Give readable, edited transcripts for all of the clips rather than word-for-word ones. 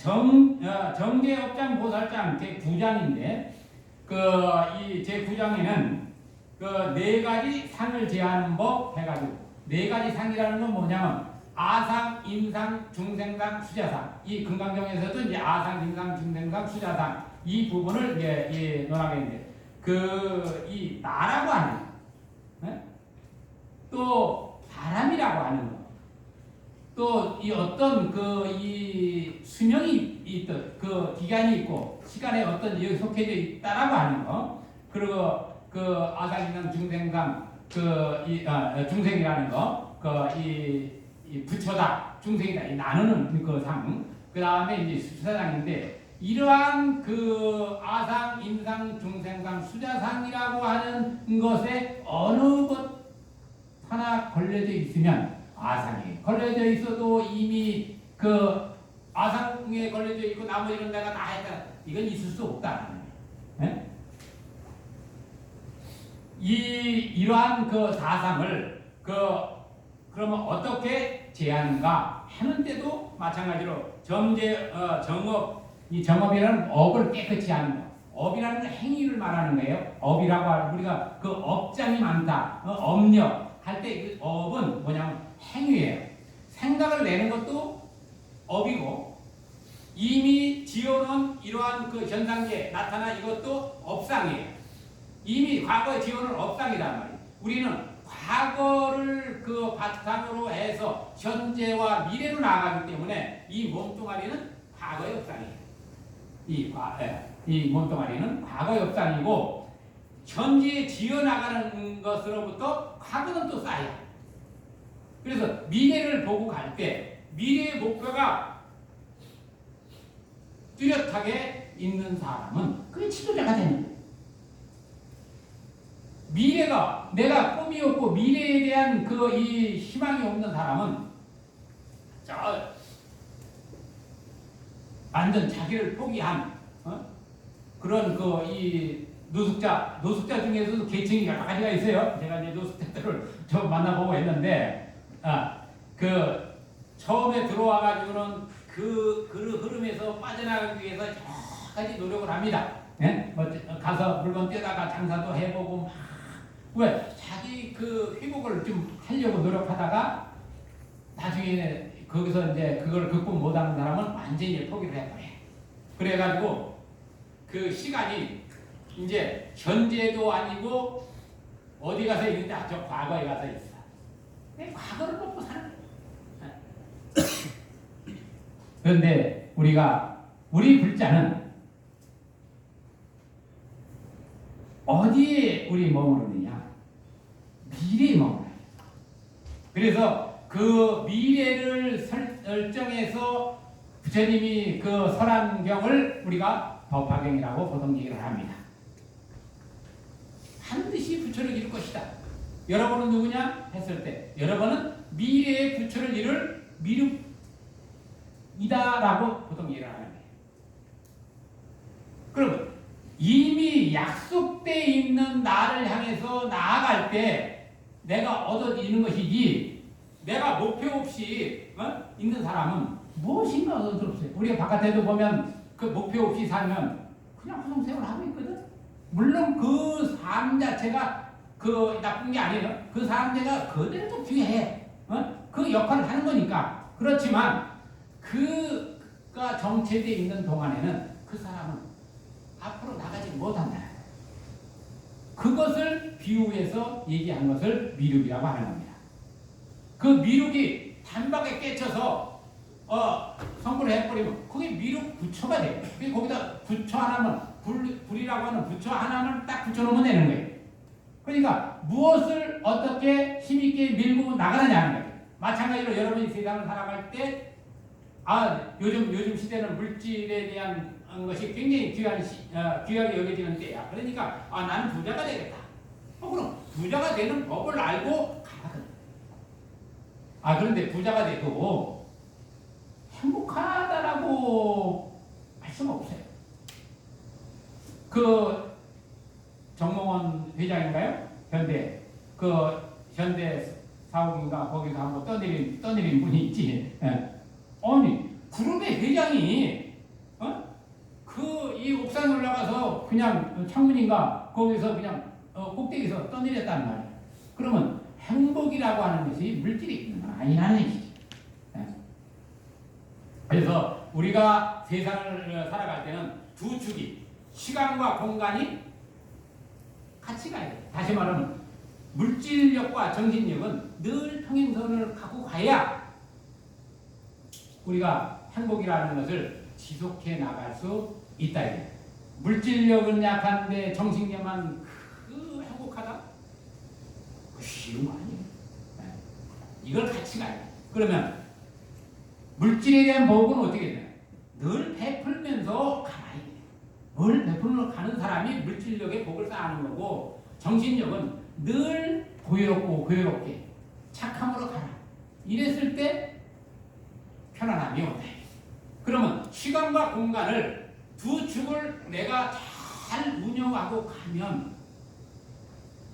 정제업장 보살장 제9장인데 이 제9장에는 그 네 가지 상을 제하는 법 해가지고 네 가지 상이라는 건 뭐냐면 아상, 임상, 중생상, 수자상. 이 금강경에서도 이제 아상, 임상, 중생상, 수자상 이 부분을 이제 논하겠는데 이 나라고 하는 또 사람이라고 하는 거. 또 이 어떤 이 수명이 있던 그 기간이 있고 시간에 어떤 여기 속해져 있다라고 하는 거. 그리고 아상인상 중생상 중생이라는 거. 이 부처다 중생이다 이 나누는 그 상. 그 다음에 이제 수자상인데 이러한 아상, 임상, 중생상, 수자상이라고 하는 것에 어느 것 하나 걸려져 있으면 아상에 걸려져 있어도 이미 아상에 걸려져 있고 나머지는 내가 다 했다. 이건 있을 수 없다. 네? 이러한 사상을 그러면 어떻게 제하는가 하는데도 마찬가지로 이 정업이라는 업을 깨끗이 하는 거. 업이라는 건 행위를 말하는 거예요. 업이라고 하면 우리가 업장이 많다. 업력 할 때 그 업은 뭐냐면 행위예요. 생각을 내는 것도 업이고 이미 지어놓은 이러한 현상계 나타나 이것도 업상이에요. 이미 과거에 지어놓은 업상이란 말이에요. 우리는 과거를 바탕으로 해서 현재와 미래로 나아가기 때문에 이 몸뚱아리는 과거의 업상이에요. 이 몸뚱아리는 과거의 업상이고 현재에 지어나가는 것으로부터 과거는 또 쌓여. 그래서 미래를 보고 갈 때 미래의 목표가 뚜렷하게 있는 사람은 그게 지도자가 되는 거예요. 미래가 내가 꿈이 없고 미래에 대한 이 희망이 없는 사람은 완전 자기를 포기한 그런 이 노숙자 중에서도 계층이 여러 가지가 있어요. 제가 이제 노숙자들을 좀 만나보고 했는데 처음에 들어와가지고는 그 흐름에서 빠져나가기 위해서 여러 가지 노력을 합니다. 예? 가서 물건 떼다가 장사도 해보고 왜 자기 회복을 좀 하려고 노력하다가 나중에 거기서 이제 그걸 극복 못하는 사람은 완전히 포기를 해버려요. 그래가지고 시간이 이제 현재도 아니고 어디 가서 있는데 저 과거에 가서 있어. 과거를 먹고 사는 거예요. 그런데 우리 불자는 어디에 우리 머무르느냐? 미래에 머물러요. 그래서 미래를 설정해서 부처님이 설안경을 우리가 법화경이라고 보통 얘기를 합니다. 반드시 부처를 이룰 것이다. 여러분은 누구냐? 했을 때 여러분은 미래의 부처를 이룰 미륵이다라고 보통 얘기를 하는 거예요. 그러면 이미 약속되어 있는 나를 향해서 나아갈 때 내가 얻어지는 것이지 내가 목표 없이 있는 사람은 무엇인가 얻을 없어요. 우리가 바깥에도 보면 목표 없이 살면 그냥 허송세월 하고 있거든. 물론 그 삶 자체가 나쁜 게 아니에요. 그 삶 자체가 그대로 중요해. 그 역할을 하는 거니까. 그렇지만 그가 정체되어 있는 동안에는 그 사람은 앞으로 나가지 못한다. 그것을 비유해서 얘기한 것을 미륵이라고 하는 겁니다. 그 미륵이 단박에 깨쳐서 성불을 해버리면 그게 미륵 부처가 돼요. 거기다 부처 하나만 불이라고 하는 부처 하나만 딱 붙여놓으면 되는 거예요. 그러니까 무엇을 어떻게 힘있게 밀고 나가느냐는 거예요. 마찬가지로 여러분이 세상을 살아갈 때 요즘 시대는 물질에 대한 것이 굉장히 귀하게 여겨지는 때야. 그러니까 나는 부자가 되겠다. 그럼 부자가 되는 법을 알고 가거든. 그런데 부자가 돼도 행복하다라고 할 수는 없어요. 정몽원 회장인가요? 현대 사옥인가 거기서 한번 떠내린 분이 있지. 아니 그룹의 회장이 그냥 창문인가 거기서 그냥 꼭대기에서 떠내렸단 말이에요. 그러면 행복이라고 하는 것이 물질이 아니라는 얘기죠. 그래서 우리가 세상을 살아갈 때는 두 축이 시간과 공간이 같이 가야 돼요. 다시 말하면 물질력과 정신력은 늘 평행선을 갖고 가야 우리가 행복이라는 것을 지속해 나갈 수 있다. 물질력은 약한데 정신력만 행복하다? 쉬운 거 아니에요. 이걸 같이 가야 돼. 그러면 물질에 대한 복은 어떻게 되나요? 늘 베풀면서 가야 돼. 늘 베풀면서 가는 사람이 물질력의 복을 쌓는 거고, 정신력은 늘 고요롭게 착함으로 가라. 이랬을 때 편안함이 온다. 그러면 시간과 공간을 두 축을 내가 잘 운영하고 가면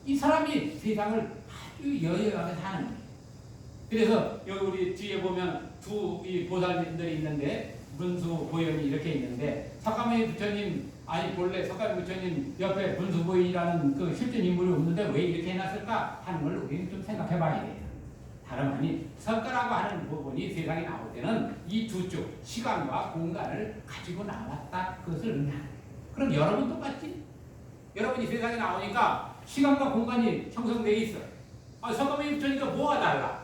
이 사람이 세상을 아주 여유하게 사는 거예요. 그래서 여기 우리 뒤에 보면 두 이 보살님들이 있는데 문수 보현이 이렇게 있는데, 석가모니 부처님 본래 석가모니 부처님 옆에 문수 보현이라는 그 실존 인물이 없는데 왜 이렇게 해놨을까 하는 걸 우리는 좀 생각해봐야 돼요. 다름 아니 석가라고 하는 부분이 세상에 나올 때는 이 두 쪽 시간과 공간을 가지고 나왔다, 그것을 의미하는 거예요. 그럼 여러분 똑같지? 여러분이 세상에 나오니까 시간과 공간이 형성되어 있어. 석가모니 부처님과 뭐가 달라?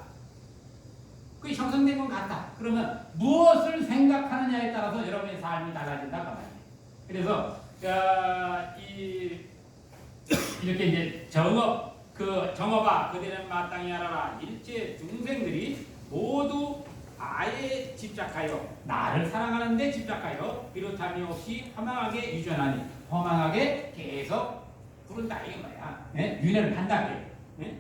그게 형성된 건 같다. 그러면 무엇을 생각하느냐에 따라서 여러분의 삶이 달라진다 그 말이에요. 그래서 이렇게 이제 정업아 그대는 마땅히 알아라. 일체 중생들이 모두 아에 집착하여 나를 사랑하는 데 집착하여 비롯함이 없이 허망하게 유전하니, 허망하게 계속 부른다 이게 뭐야. 네? 윤회를 한다. 네?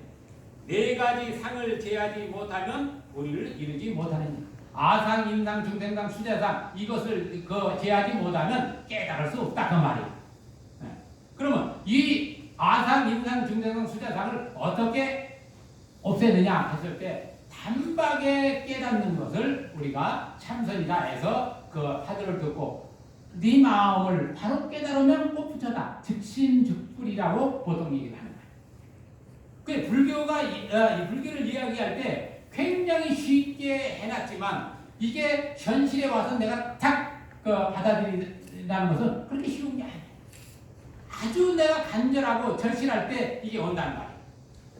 네 가지 상을 제하지 못하면 도리를 이루지 못하느냐. 아상, 인상, 중생상, 수자상 이것을 제하지 못하면 깨달을 수 없다 그 말이에요. 네. 그러면 이 아상, 인상, 중생상, 수자상을 어떻게 없애느냐 했을 때 단박에 깨닫는 것을 우리가 참선이다 해서 그 하도를 듣고 네 마음을 바로 깨달으면 꽃부처다. 즉심즉불이라고 보통 얘기를 하는 거예요. 그 불교를 이야기할 때 굉장히 쉽게 해놨지만 이게 현실에 와서 내가 딱 받아들인다는 것은 그렇게 쉬운 게 아니에요. 아주 내가 간절하고 절실할 때 이게 온다는 말이에요.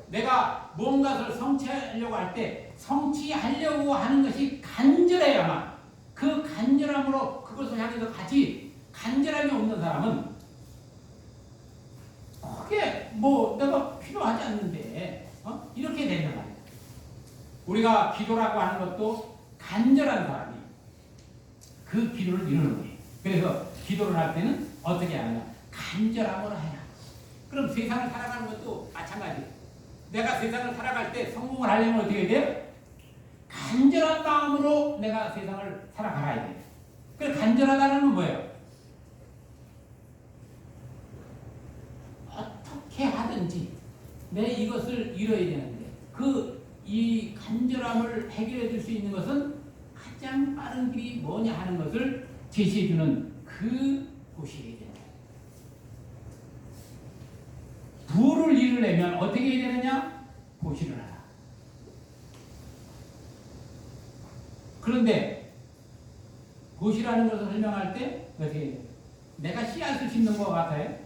내가 뭔가를 성취하려고 할 때 성취하려고 하는 것이 간절해야만 그 간절함으로 그것을 향해서 가지, 간절함이 없는 사람은 그게 내가 필요하지 않는데 이렇게 되는 말이에요. 우리가 기도라고 하는 것도 간절한 사람이 그 기도를 이루는 거예요. 그래서 기도를 할 때는 어떻게 하느냐, 간절함으로 해라. 그럼 세상을 살아가는 것도 마찬가지예요. 내가 세상을 살아갈 때 성공을 하려면 어떻게 돼요? 간절한 마음으로 내가 세상을 살아가야 돼요. 그래서 간절하다는 건 뭐예요? 어떻게 하든지 내 이것을 이뤄야 되는데 이 간절함을 해결해 줄 수 있는 것은 가장 빠른 길이 뭐냐 하는 것을 제시해 주는 그 곳이어야 된다. 부를 이루려면 어떻게 해야 되느냐? 보시를 하라. 그런데 보시라는 것을 설명할 때 어떻게 해야 돼요? 내가 씨앗을 심는 것 같아요.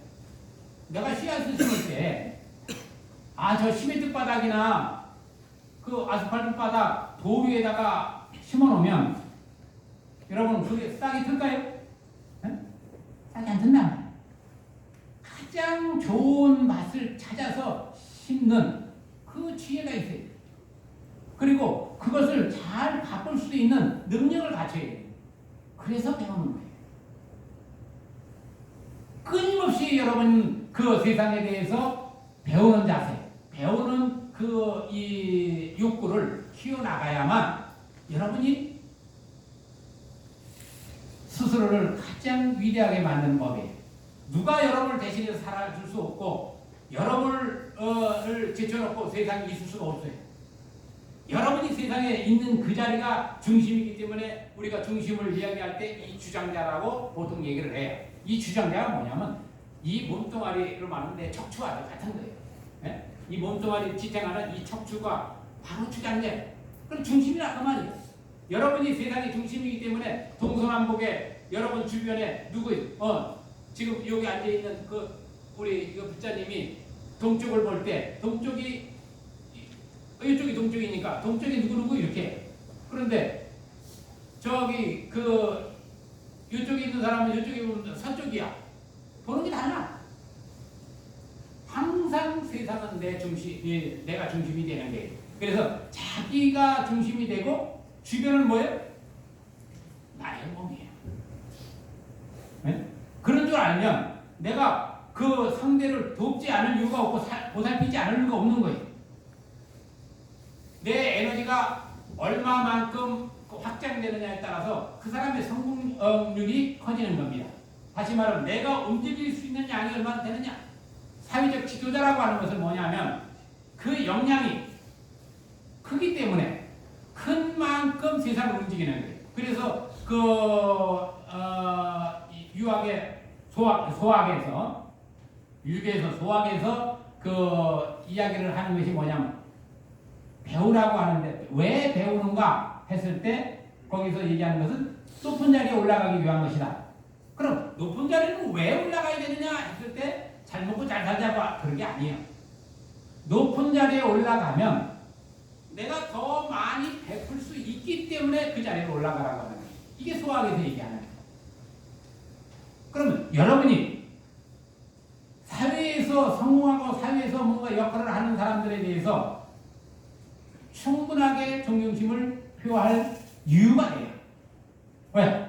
내가 씨앗을 심을 때 저 시멘트 바닥이나 그 아스팔트 바닥 돌 위에다가 심어놓으면 여러분 그게 싹이 틀까요? 네? 싹이 안 튼단 말이에요. 가장 좋은 맛을 찾아서 심는 그 지혜가 있어요. 그리고 그것을 잘 바꿀 수 있는 능력을 갖춰야 돼요. 그래서 배우는 거예요. 끊임없이 여러분 그 세상에 대해서 배우는 자세, 배우는 이 욕구를 키워나가야만 여러분이 스스로를 가장 위대하게 만드는 법이에요. 누가 여러분을 대신해서 살아줄 수 없고 여러분을 제쳐놓고 세상에 있을 수가 없어요. 여러분이 세상에 있는 그 자리가 중심이기 때문에 우리가 중심을 이야기할 때 이 주장자라고 보통 얘기를 해요. 이 주장자가 뭐냐면 이 몸뚱아리로 말하면 내 척추와 같은 거예요. 예? 이 몸뚱아리 지탱하는 이 척추가 바로 주장제. 그럼 중심이라 그 말이에요. 여러분이 세상의 중심이기 때문에 동서남북에 여러분 주변에 누구 지금 여기 앉아 있는 그 우리 이거 부자님이 동쪽을 볼 때 동쪽이 이쪽이 동쪽이니까 동쪽이 누구 이렇게. 그런데 저기 그 이쪽에 있는 사람은 이쪽에 보면 서쪽이야. 보는 게 달라. 항상 세상은 내 중심, 내가 중심이 되는 거예요. 그래서 자기가 중심이 되고 주변은 뭐예요? 나의 몸이에요. 네? 그런 줄 알면 내가 그 상대를 돕지 않을 이유가 없고 보살피지 않을 이유가 없는 거예요. 내 에너지가 얼마만큼 확장되느냐에 따라서 그 사람의 성공률이 커지는 겁니다. 다시 말하면 내가 움직일 수 있는 양이 얼마나 되느냐. 사회적 지도자라고 하는 것은 뭐냐면 그 역량이 크기 때문에 큰 만큼 세상을 움직이는 거예요. 그래서 유학의 소학에서 유교에서 소학에서 그 이야기를 하는 것이 뭐냐면 배우라고 하는데 왜 배우는가 했을 때 거기서 얘기하는 것은 높은 자리에 올라가기 위한 것이다. 그럼 높은 자리는 왜 올라가야 되느냐 했을 때 잘 먹고 잘 살자고 그런 게 아니에요. 높은 자리에 올라가면 내가 더 많이 베풀 수 있기 때문에 그 자리에 올라가라고 하는 거예요. 이게 소학에서 얘기하는 거예요. 그러면 여러분이 사회에서 성공하고 사회에서 뭔가 역할을 하는 사람들에 대해서 충분하게 존경심을 표할 이유가 돼요. 왜?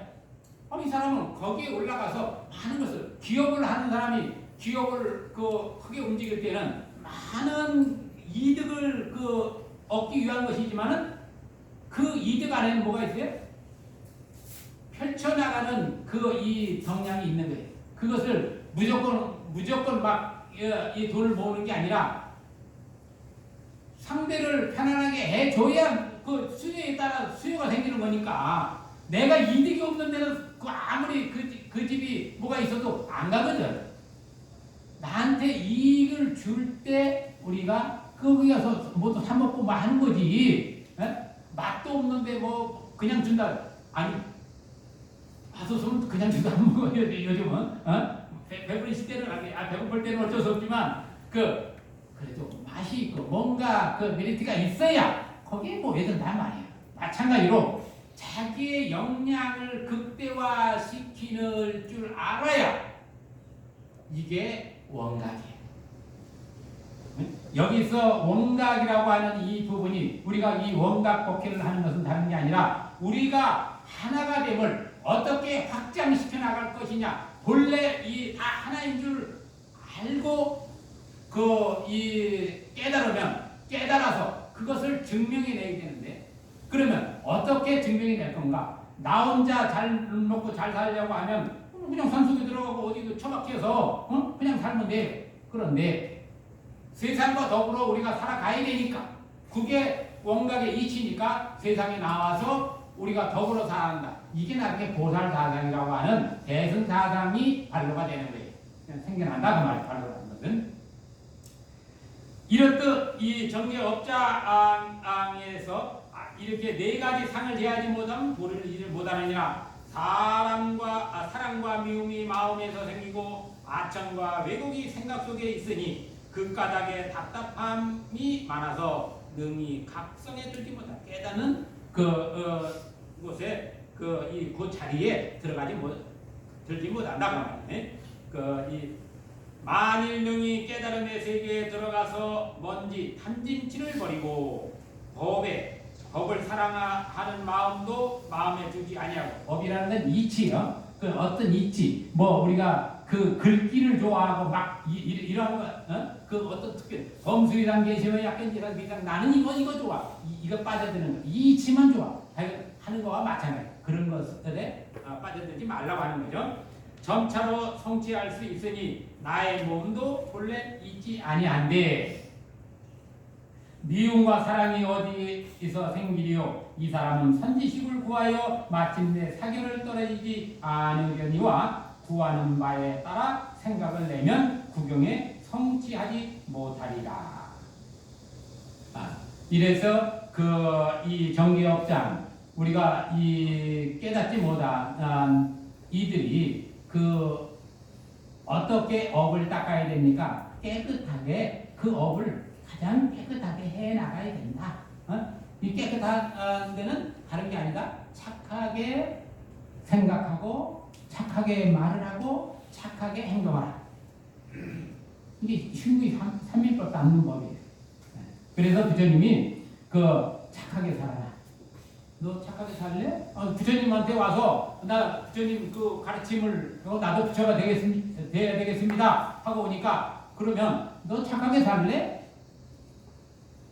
이 사람은 거기에 올라가서 많은 것을 기업을 하는 사람이 기업을 크게 움직일 때는 많은 이득을 얻기 위한 것이지만은 그 이득 안에는 뭐가 있어요? 펼쳐나가는 이 정량이 있는 거예요. 그것을 무조건 막 이 돈을 모으는 게 아니라 상대를 편안하게 해줘야 그 수요에 따라 수요가 생기는 거니까 내가 이득이 없는 데는 아무리 그 집이 뭐가 있어도 안 가거든. 나한테 이익을 줄 때 우리가 거기 가서 뭐도 사 먹고 뭐 하는 거지. 에? 맛도 없는데 뭐 그냥 준다. 아니 맛없으면 그냥 주도 안 먹어요. 요즘은 배부르실 때는 배고플 때는 어쩔 수 없지만 그래도 맛이 있고 뭔가 메리트가 있어야 거기에 뭐 왜든단 말이야. 마찬가지로 자기의 역량을 극대화시키는 줄 알아야 이게 원각이에요. 여기서 원각이라고 하는 이 부분이 우리가 이 원각 복회를 하는 것은 다른 게 아니라 우리가 하나가 됨을 어떻게 확장시켜 나갈 것이냐. 본래 이 다 하나인 줄 알고 깨달아서 그것을 증명해 내야 되는데 그러면 어떻게 증명해 낼 건가? 나 혼자 잘 먹고 잘 살려고 하면 그냥 산속에 들어가고 어디 처박혀서 그냥 살면 돼요. 그런데 세상과 더불어 우리가 살아가야 되니까 그게 원각의 이치니까 세상에 나와서 우리가 더불어 살아야 한다. 이게 나중에 보살사상이라고 하는 대승사상이 발로가 되는 거예요. 생겨난다 그 말이에요. 발로라는 것은. 이렇듯 이 정례업자에서 이렇게 네 가지 상을 제하지 못하면 도리를 이루지 못하느니라. 사랑과 미움이 마음에서 생기고 아첨과 왜곡이 생각 속에 있으니 그 까닭에 답답함이 많아서 능히 각성에 들지 못한 깨닫는 곳에 그 자리에 들지 못한다. 만일 능히 깨달음의 세계에 들어가서 먼지 탐진치를 버리고 법을 사랑하는 마음도 마음에 두지 아니하고 법이라는 건 이치요. 어떤 이치 우리가 글귀를 좋아하고 막 이런 거 어떤 특별 범수이란 계시면 약간 이런 비상 나는 이거 좋아 이거 빠져드는 거 이 이치만 좋아 하는 거와 마찬가지 그런 것들에 빠져들지 말라고 하는 거죠. 점차로 성취할 수 있으니 나의 몸도 본래 있지 아니한데 미움과 사랑이 어디에서 생기리요? 이 사람은 선지식을 구하여 마침내 사견을 떨어지지 않으려니와 구하는 바에 따라 생각을 내면 구경에 성취하지 못하리라. 이래서 이 정계업장 우리가 이 깨닫지 못한 이들이 어떻게 업을 닦아야 됩니까? 깨끗하게 그 업을 가장 깨끗하게 해 나가야 된다. 이 깨끗한 데는 다른 게 아니다. 착하게 생각하고 착하게 말을 하고 착하게 행동하라. 이게 충분히 삼일법도 않는 법이에요. 그래서 부처님이 착하게 살아라. 너 착하게 살래? 부처님한테 와서 나 부처님 가르침을 나도 부처가 돼야 되겠습니다 하고 오니까 그러면 너 착하게 살래?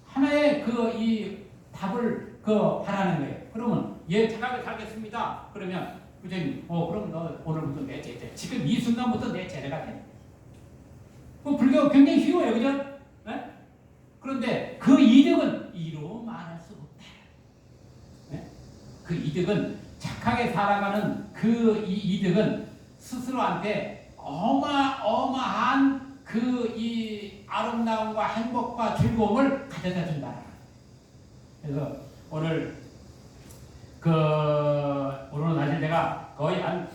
하나의 이 답을 바라는 거예요. 그러면 예 착하게 살겠습니다. 그러면 부처님 그럼 너 오늘부터 내 제자. 지금 이 순간부터 내 제자가 돼. 불교가 굉장히 쉬워요, 그죠? 네? 그런데 그 이득은 이로 말할 수 없다. 네? 그 이득은 착하게 살아가는 이 이득은 스스로한테 어마어마한 이 아름다움과 행복과 즐거움을 가져다 준다. 그래서 오늘 오늘 사실 내가 거의 한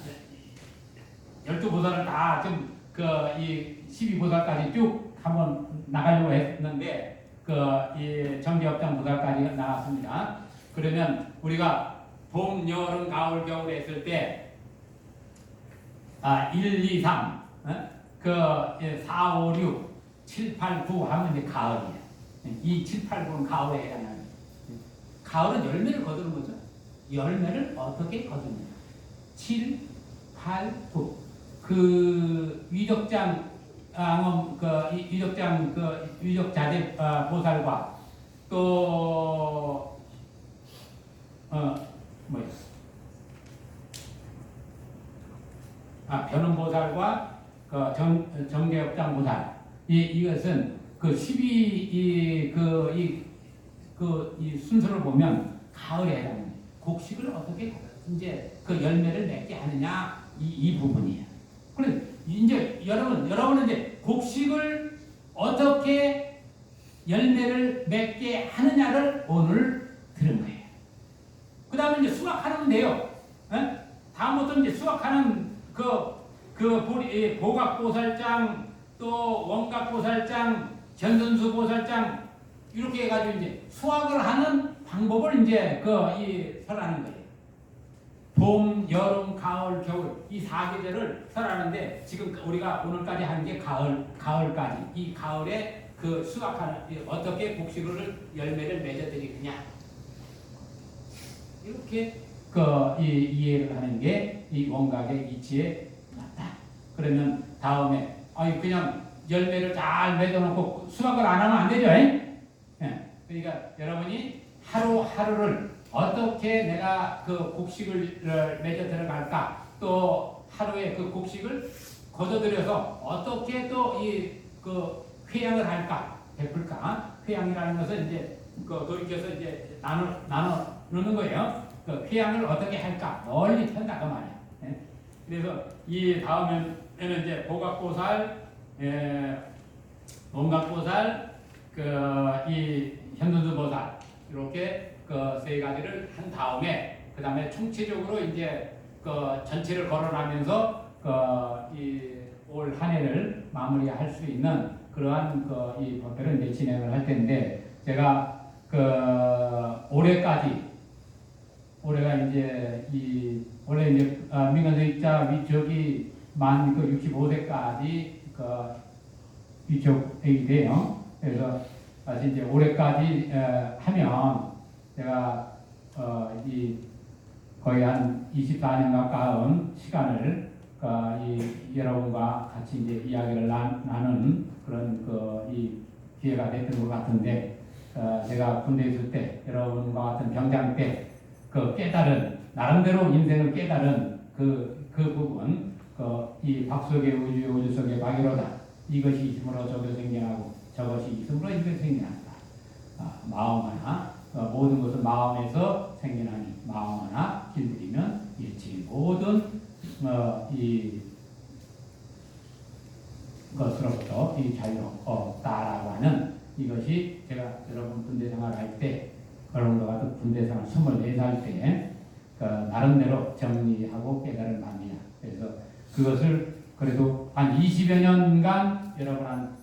12보살을 다 좀 이 12보살까지 쭉 한번 나가려고 했는데 이 정계업장 보살까지 나왔습니다. 그러면 우리가 봄, 여름, 가을, 겨울 했을 때 1, 2, 3 4, 5, 6, 7, 8, 9 하면 이제 가을이에요. 2, 7, 8, 9는 가을에 해당하는. 가을은 열매를 거두는 거죠. 열매를 어떻게 거두느냐. 7, 8, 9. 위덕장 위덕자재 보살과 또 변음보살과 정계업장 보살. 이것은 12 이 순서를 보면 가을에 해당합니다. 곡식을 어떻게 이제 열매를 맺게 하느냐 이 부분이에요. 그래 이제 여러분은 이제 곡식을 어떻게 열매를 맺게 하느냐를 오늘 들은 거예요. 그 다음에 이제 수확하면 돼요. 다음부터 이제 수확하는 보각보살장 또 원각보살장 견선수보살장 이렇게 해가지고 이제 수확을 하는 방법을 이제 설하는 거예요. 봄, 여름, 가을, 겨울 이 4계절을 설하는데 지금 우리가 오늘까지 하는 게 가을까지 이 가을에 수확하는 어떻게 곡식을 열매를 맺어드리느냐 이렇게 이해를 하는 게 이 원각의 이치에 맞다. 그러면 다음에 그냥 열매를 잘 맺어놓고 수확을 안 하면 안 되죠. 그러니까 여러분이 하루하루를 어떻게 내가 곡식을 맺어 들어갈까? 또 하루에 곡식을 거둬들여서 어떻게 또 회양을 할까? 베풀까? 회양이라는 것은 이제 돌이켜서 이제 나누는 거예요. 회양을 어떻게 할까? 멀리 편다 그 말이에요. 그래서 이 다음에는 이제 보각보살, 원각보살, 이 현존수보살 이렇게 세 가지를 한 다음에 그 다음에 총체적으로 이제 전체를 거론하면서 올 한 해를 마무리할 수 있는 그러한 이 법회를 이제 진행을 할 텐데 제가 올해가 이제 원래 이제 민간세입자 위촉이 만 65세까지 위촉이 돼요. 그래서 다시 이제 올해까지 하면 제가 거의 한 24년 가까운 시간을 여러분과 같이 이제 이야기를 나누는 그런 이 기회가 됐던 것 같은데 제가 군대에 있을 때 여러분과 같은 병장 때 깨달은 나름대로 인생을 깨달은 그 부분 이 박속의 우주 속의 박이로다 이것이 있음으로 저것이 생겨나고 저것이 있음으로 이것이 생겨난다. 마음 하나 모든 것은 마음에서 생겨나니 마음 하나 길들이면 일치 모든 것으로부터 이 자유롭다라고 하는 이것이 제가 여러분 군대 생활할 때 그런 것 같은 군대 생활 24살 때 나름대로 정리하고 깨달은 바입니다. 그래서 그것을 그래도 한 20여 년간 여러분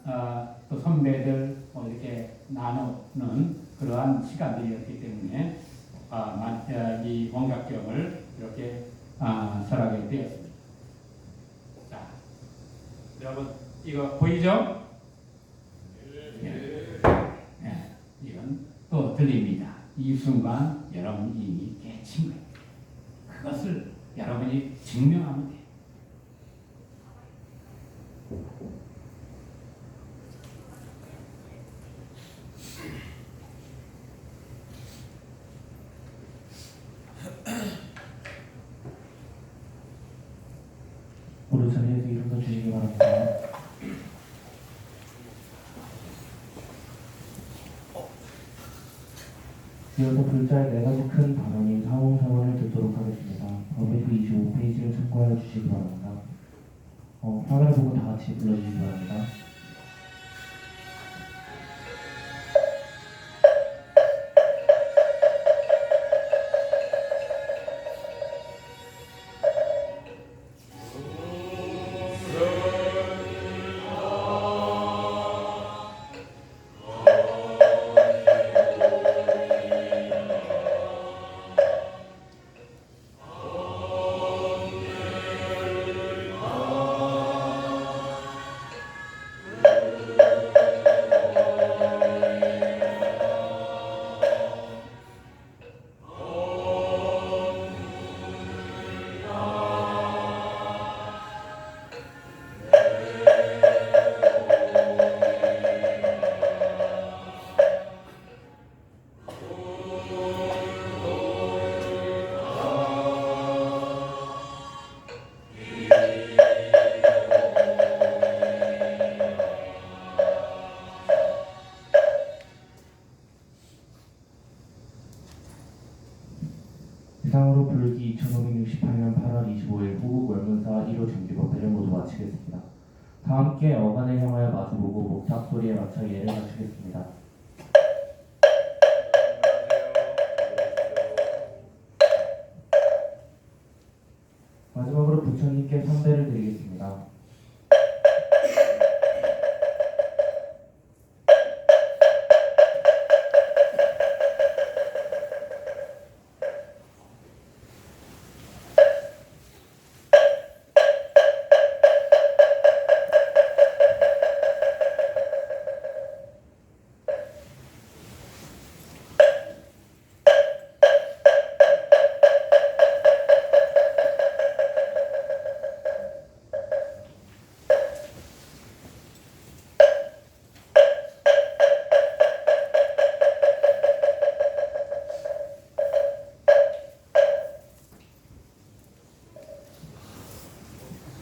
또 선배들 뭐 이렇게 나누는 그러한 시간들이었기 때문에 이 원각경을 이렇게 설하게 되었습니다. 자, 여러분 이거 보이죠? 네. 네, 이건 또 들립니다. 이 순간 여러분이 이미 깨친 거예요. 그것을 여러분이 증명하면 돼요. 모두 자리에서 일어서 주시기 바랍니다. 이어서 불자의 네 가지 큰 발언인 상호사원을 듣도록 하겠습니다. 법에서 25페이지를 참고하여 주시기 바랍니다. 화면을 보고 다 같이 불러주시기 바랍니다. 이상으로 불기 2568년 8월 25일 호국 월문사 1호 정기법회를 모두 마치겠습니다. 다 함께 어간을 향하여 마주보고 목탁 소리에 맞춰 예를 갖추겠습니다. 마지막으로 부처님께 선배를 드리겠습니다.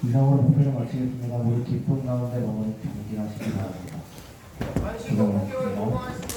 이상으로 법회를 마치겠습니다. 모두 기쁨 가운데 머무는 경진하시기 바랍니다. 안식국 목격을 보고하십니다.